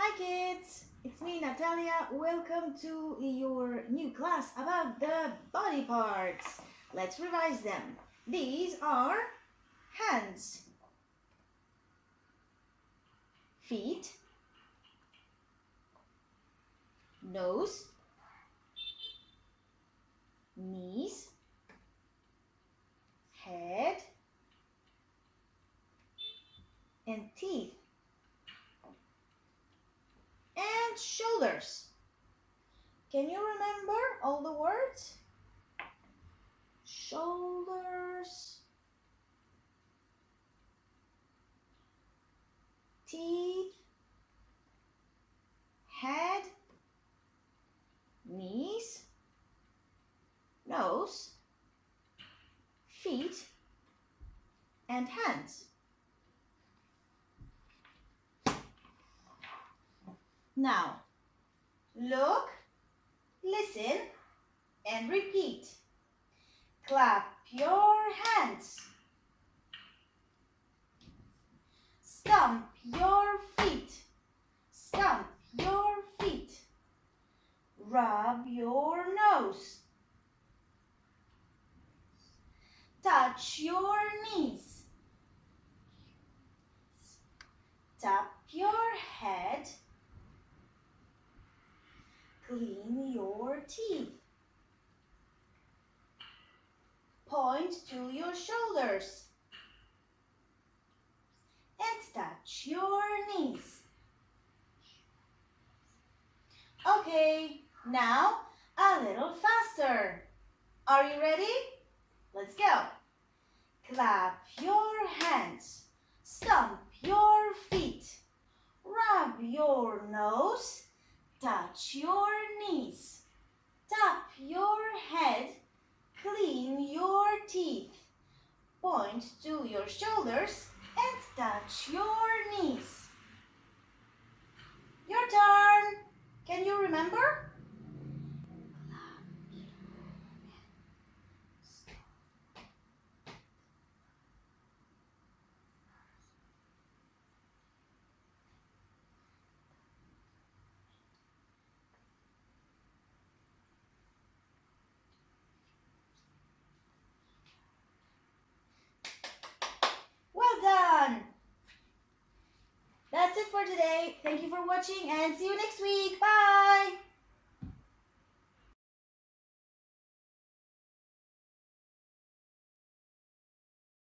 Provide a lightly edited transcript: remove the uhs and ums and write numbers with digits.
Hi kids, it's me Natalia. Welcome to your new class about the body parts. Let's revise them. These are hands, feet, nose, knees, head, and teeth, and shoulders. Can you remember all the words? Shoulders, teeth, head, knees, nose, feet, and hands. Now, look, listen, and repeat. Clap your hands. Stamp your feet. Stamp your feet. Rub your nose. Touch your knees. Tap your head. Clean your teeth. Point to your shoulders. And touch your knees. Okay, now a little faster. Are you ready? Let's go. Clap your hands. Stomp your feet. Rub your nose. Touch your knees. Tap your head. Clean your teeth. Point to your shoulders and touch your knees. Your turn. Can you remember? Well done! That's it for today. Thank you for watching and see you next week. Bye!